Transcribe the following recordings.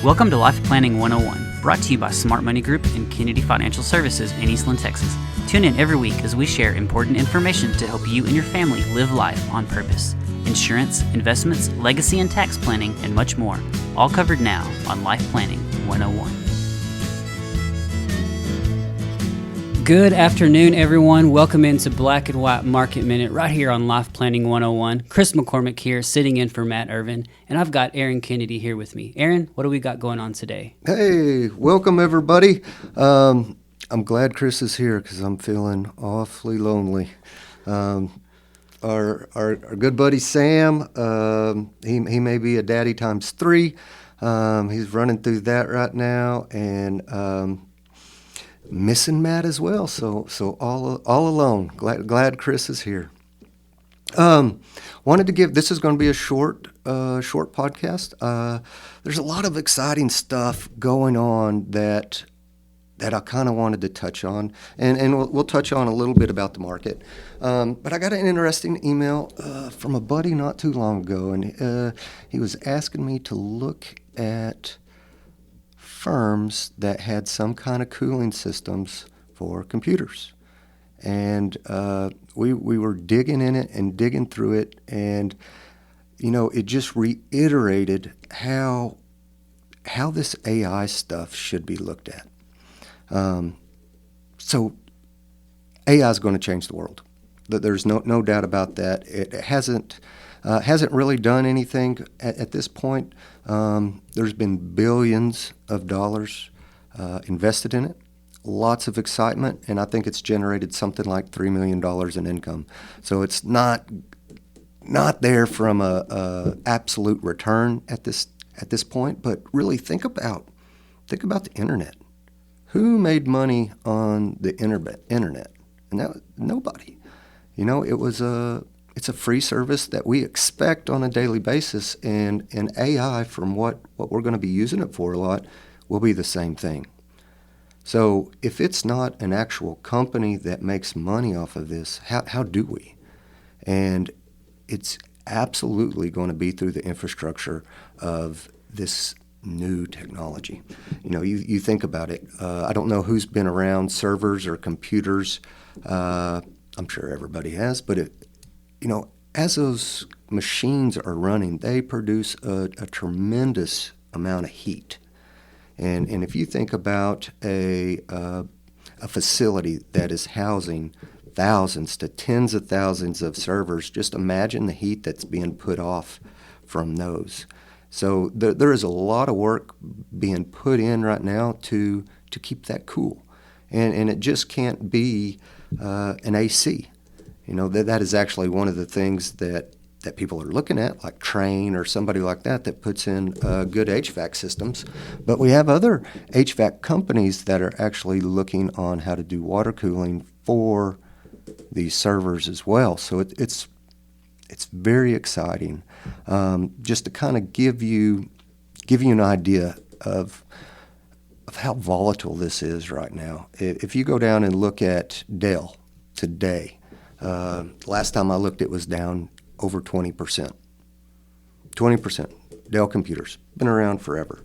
Welcome to Life Planning 101, brought to you by Smart Money Group and Kennedy Financial Services in Eastland, Texas. Tune in every week as we share important information to help you and your family live life on purpose. Insurance, investments, legacy and tax planning, and much more. All covered now on Life Planning 101. Good afternoon, everyone. Welcome into Black and White Market Minute right here on Life Planning 101. Chris McCormick here, sitting in for Matt Irvin, and I've got Aaron Kennedy here with me. Aaron, what do we got going on today? Hey, welcome everybody. I'm glad Chris is here because I'm feeling awfully lonely. Our good buddy Sam, he may be a daddy times 3. He's running through that right now, and missing Matt as well. So all alone. Glad Chris is here. Wanted to give. This is going to be a short podcast. There's a lot of exciting stuff going on that I kind of wanted to touch on, and we'll touch on a little bit about the market. But I got an interesting email from a buddy not too long ago, and he was asking me to look at firms that had some kind of cooling systems for computers. And we were digging in it and digging through it, and it just reiterated how this AI stuff should be looked at. So AI is going to change the world. There's no doubt about that. It hasn't really done anything at this point. There's been billions of dollars invested in it, lots of excitement, and I think it's generated something like $3 million in income. So it's not there from a absolute return at this point. But really think about the internet. Who made money on the internet? And that was nobody. It's a free service that we expect on a daily basis, and AI, from what we're going to be using it for a lot, will be the same thing. So if it's not an actual company that makes money off of this, how do we? And it's absolutely going to be through the infrastructure of this new technology. You think about it. I don't know who's been around servers or computers. I'm sure everybody has, but as those machines are running, they produce a tremendous amount of heat. And if you think about a facility that is housing thousands to tens of thousands of servers, just imagine the heat that's being put off from those. So there is a lot of work being put in right now to keep that cool. And it just can't be an AC. That is actually one of the things that people are looking at, like Trane or somebody like that puts in good HVAC systems. But we have other HVAC companies that are actually looking on how to do water cooling for these servers as well. So it's very exciting. Just to kind of give you an idea of how volatile this is right now. If you go down and look at Dell today, last time I looked, it was down over 20%. 20%. Dell computers, been around forever.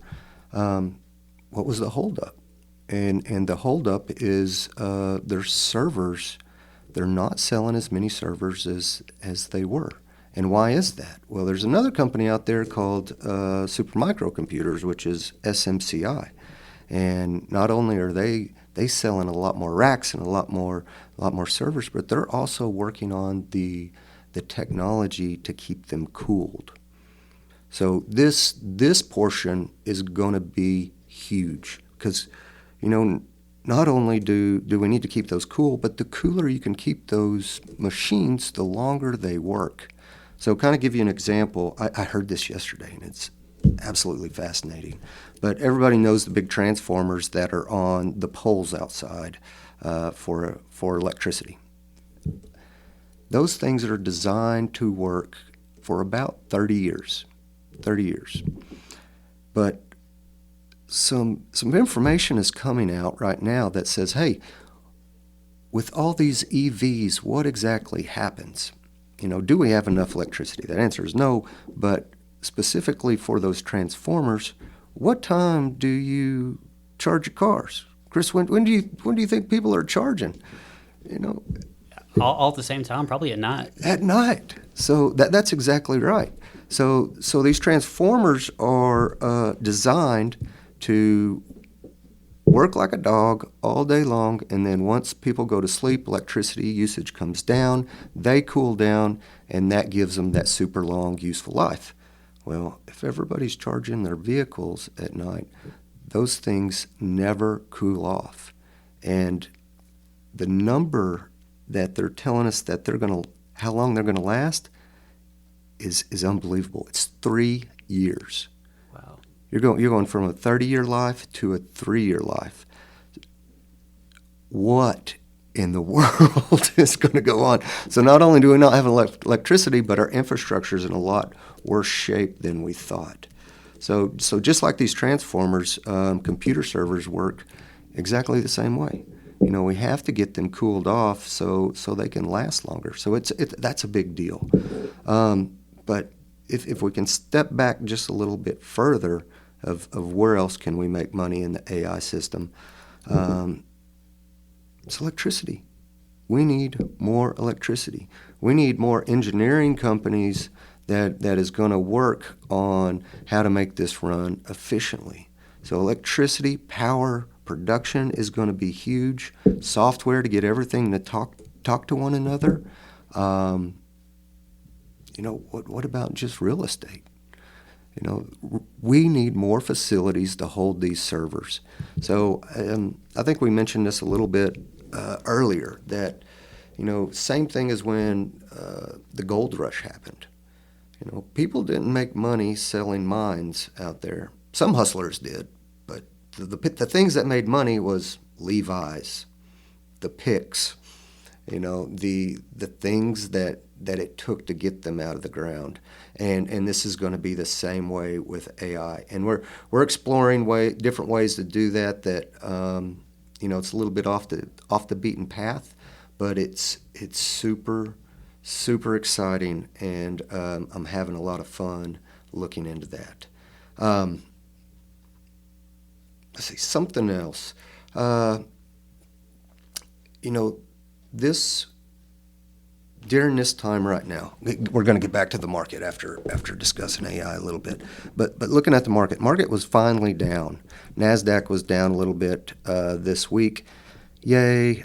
What was the holdup? And the holdup is their servers. They're not selling as many servers as they were. And why is that? Well, there's another company out there called Supermicro Computers, which is SMCI. And not only are they selling a lot more racks and a lot more servers, but they're also working on the technology to keep them cooled. So this portion is going to be huge because, not only do we need to keep those cool, but the cooler you can keep those machines, the longer they work. So kind of give you an example, I heard this yesterday, and it's absolutely fascinating. But everybody knows the big transformers that are on the poles outside for electricity. Those things are designed to work for about 30 years. But some information is coming out right now that says, hey, with all these EVs, what exactly happens? Do we have enough electricity? That answer is no, but specifically for those transformers, what time do you charge your cars? Chris, when do you think people are charging? You know, All at the same time, probably at night. at night. So that's exactly right. So these transformers are designed to work like a dog all day long, and then once people go to sleep, electricity usage comes down, they cool down, and that gives them that super long useful life. Well, if everybody's charging their vehicles at night, those things never cool off. And the number that they're telling us that how long they're gonna last is unbelievable. It's 3 years. Wow. You're going from a 30-year life to a 3-year life. What in the world is going to go on? So not only do we not have electricity, but our infrastructure is in a lot worse shape than we thought. So just like these transformers, computer servers work exactly the same way. You know, we have to get them cooled off so they can last longer. So that's a big deal. But if we can step back just a little bit further of where else can we make money in the AI system, it's electricity. We need more electricity. We need more engineering companies that is going to work on how to make this run efficiently. So electricity, power, production is going to be huge. Software to get everything to talk to one another. You know, what about just real estate? You know, we need more facilities to hold these servers. So I think we mentioned this a little bit earlier, that, you know, same thing as when the gold rush happened. You know, people didn't make money selling mines out there. Some hustlers did, but the things that made money was Levi's, the picks, you know, the things that it took to get them out of the ground. And this is going to be the same way with AI. And we're exploring different ways to do that. You know, it's a little bit off the beaten path, but it's super exciting, and I'm having a lot of fun looking into that. Let's see, something else. You know, during this time right now, we're going to get back to the market after discussing AI a little bit. But looking at the market was finally down. NASDAQ was down a little bit this week. Yay.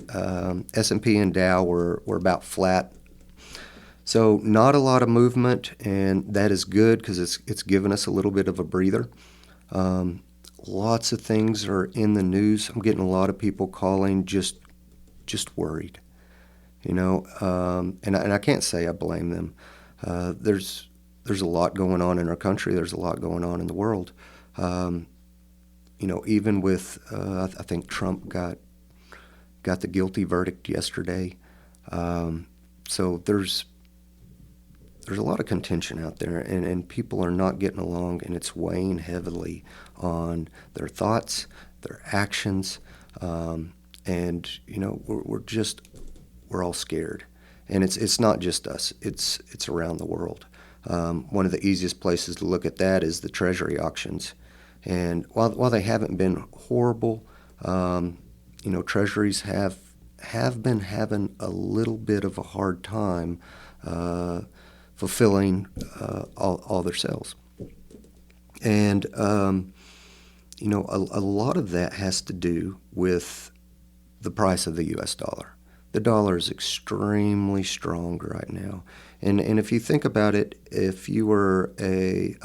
S&P and Dow were about flat. So not a lot of movement, and that is good because it's given us a little bit of a breather. Lots of things are in the news. I'm getting a lot of people calling just worried. You know, and I can't say I blame them. There's a lot going on in our country. There's a lot going on in the world. You know, even with I think Trump got the guilty verdict yesterday. So there's a lot of contention out there, and people are not getting along, and it's weighing heavily on their thoughts, their actions, and you know, we're all scared, and it's not just us. It's around the world. One of the easiest places to look at that is the Treasury auctions, and while they haven't been horrible, you know, Treasuries have been having a little bit of a hard time fulfilling all their sales, and you know, a lot of that has to do with the price of the U.S. dollar. The dollar is extremely strong right now. And if you think about it, if you were a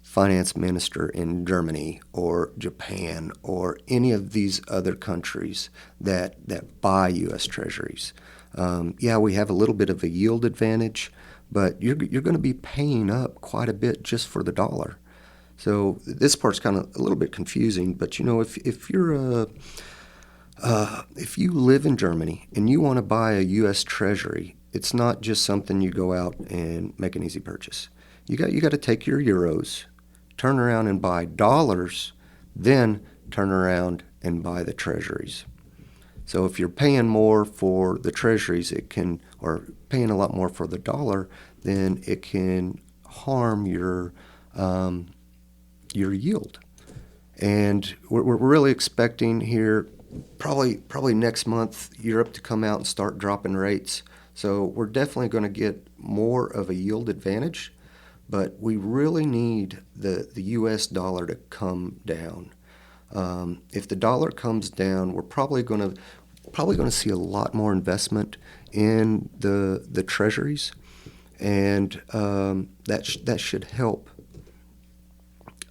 finance minister in Germany or Japan or any of these other countries that buy U.S. Treasuries, yeah, we have a little bit of a yield advantage, but you're going to be paying up quite a bit just for the dollar. So this part's kind of a little bit confusing, but you know, if you're if you live in Germany and you want to buy a U.S. Treasury, it's not just something you go out and make an easy purchase. You got to take your euros, turn around and buy dollars, then turn around and buy the Treasuries. So if you're paying more for the Treasuries, or paying a lot more for the dollar, then it can harm your your yield. And we're really expecting here probably next month Europe to come out and start dropping rates. So we're definitely going to get more of a yield advantage, but we really need the U.S. dollar to come down. If the dollar comes down, we're probably going to see a lot more investment in the treasuries, and that should help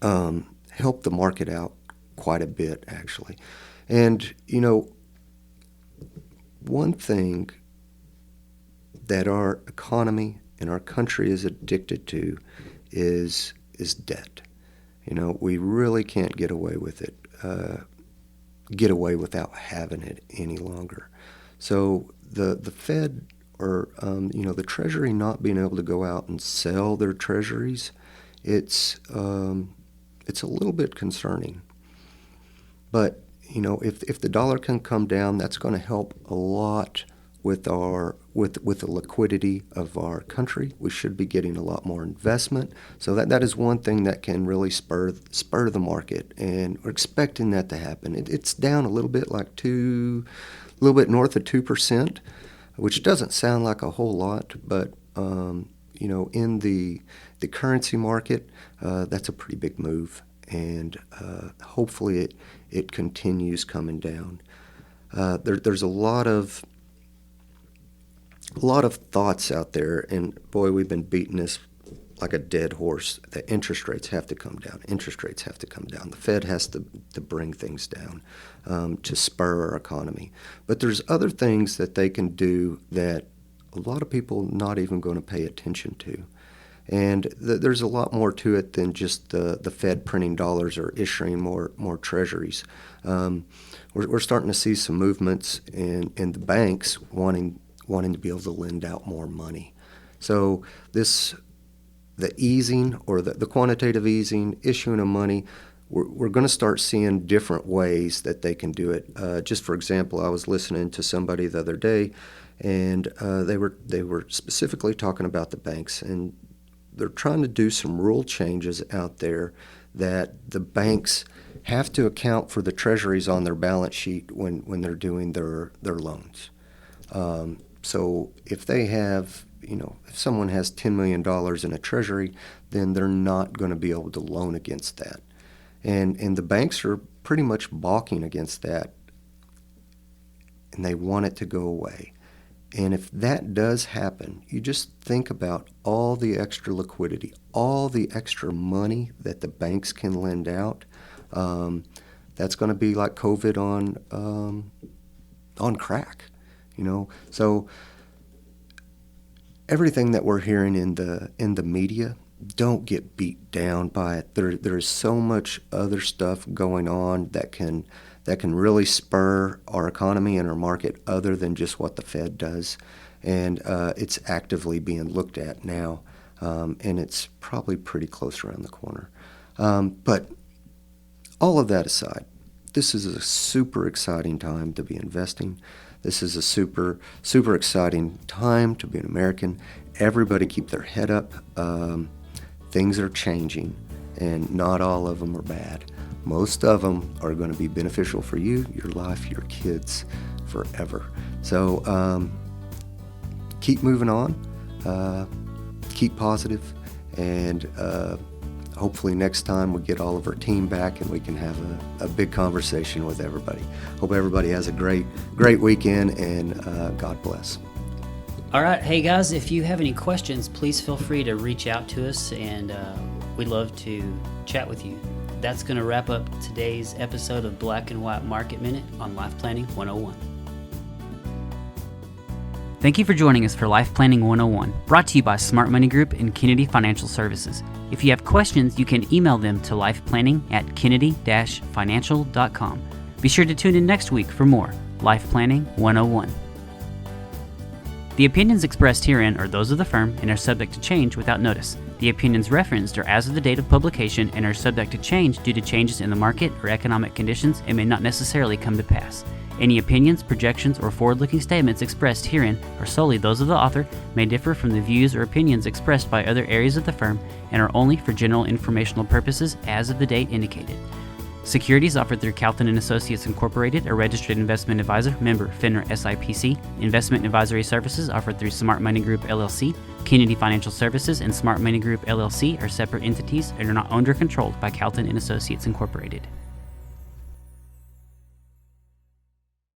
the market out quite a bit, actually. And one thing that our economy and our country is addicted to is debt. We really can't get away with it, get away without having it any longer. So the Fed or the Treasury not being able to go out and sell their treasuries, it's a little bit concerning. But if the dollar can come down, that's going to help a lot with the liquidity of our country. We should be getting a lot more investment. So that is one thing that can really spur the market, and we're expecting that to happen. It's down a little bit, a little bit north of 2%, which doesn't sound like a whole lot, but in the currency market, that's a pretty big move, and hopefully it continues coming down. There's a lot of thoughts out there, and boy, we've been beating this like a dead horse, that interest rates have to come down. Interest rates have to come down. The Fed has to bring things down to spur our economy. But there's other things that they can do that a lot of people not even going to pay attention to. And there's a lot more to it than just the Fed printing dollars or issuing more treasuries. We're starting to see some movements in the banks wanting to be able to lend out more money. So the easing or the quantitative easing, issuing of money, we're going to start seeing different ways that they can do it. Just for example, I was listening to somebody the other day, and they were specifically talking about the banks, and they're trying to do some rule changes out there that the banks have to account for the treasuries on their balance sheet when they're doing their loans. So if they have, if someone has $10 million in a treasury, then they're not going to be able to loan against that. And the banks are pretty much balking against that, and they want it to go away. And if that does happen, you just think about all the extra liquidity, all the extra money that the banks can lend out. That's going to be like COVID on crack. So everything that we're hearing in the media, don't get beat down by it. There is so much other stuff going on that can really spur our economy and our market other than just what the Fed does, and it's actively being looked at now, and it's probably pretty close around the corner. But all of that aside, this is a super exciting time to be investing. This is a super, super exciting time to be an American. Everybody keep their head up. Things are changing, and not all of them are bad. Most of them are going to be beneficial for you, your life, your kids, forever. So keep moving on, keep positive, and hopefully next time we get all of our team back and we can have a big conversation with everybody. Hope everybody has a great weekend, and God bless. All right. Hey, guys, if you have any questions, please feel free to reach out to us, and we'd love to chat with you. That's going to wrap up today's episode of Black and White Market Minute on Life Planning 101. Thank you for joining us for Life Planning 101, brought to you by Smart Money Group and Kennedy Financial Services. If you have questions, you can email them to lifeplanning@kennedy-financial.com. Be sure to tune in next week for more Life Planning 101. The opinions expressed herein are those of the firm and are subject to change without notice. The opinions referenced are as of the date of publication and are subject to change due to changes in the market or economic conditions and may not necessarily come to pass. Any opinions, projections, or forward-looking statements expressed herein are solely those of the author, may differ from the views or opinions expressed by other areas of the firm, and are only for general informational purposes as of the date indicated. Securities offered through Calton & Associates Incorporated, a registered investment advisor, member FINRA SIPC. Investment advisory services offered through Smart Money Group LLC. Kennedy Financial Services and Smart Money Group LLC are separate entities and are not owned or controlled by Calton & Associates Incorporated.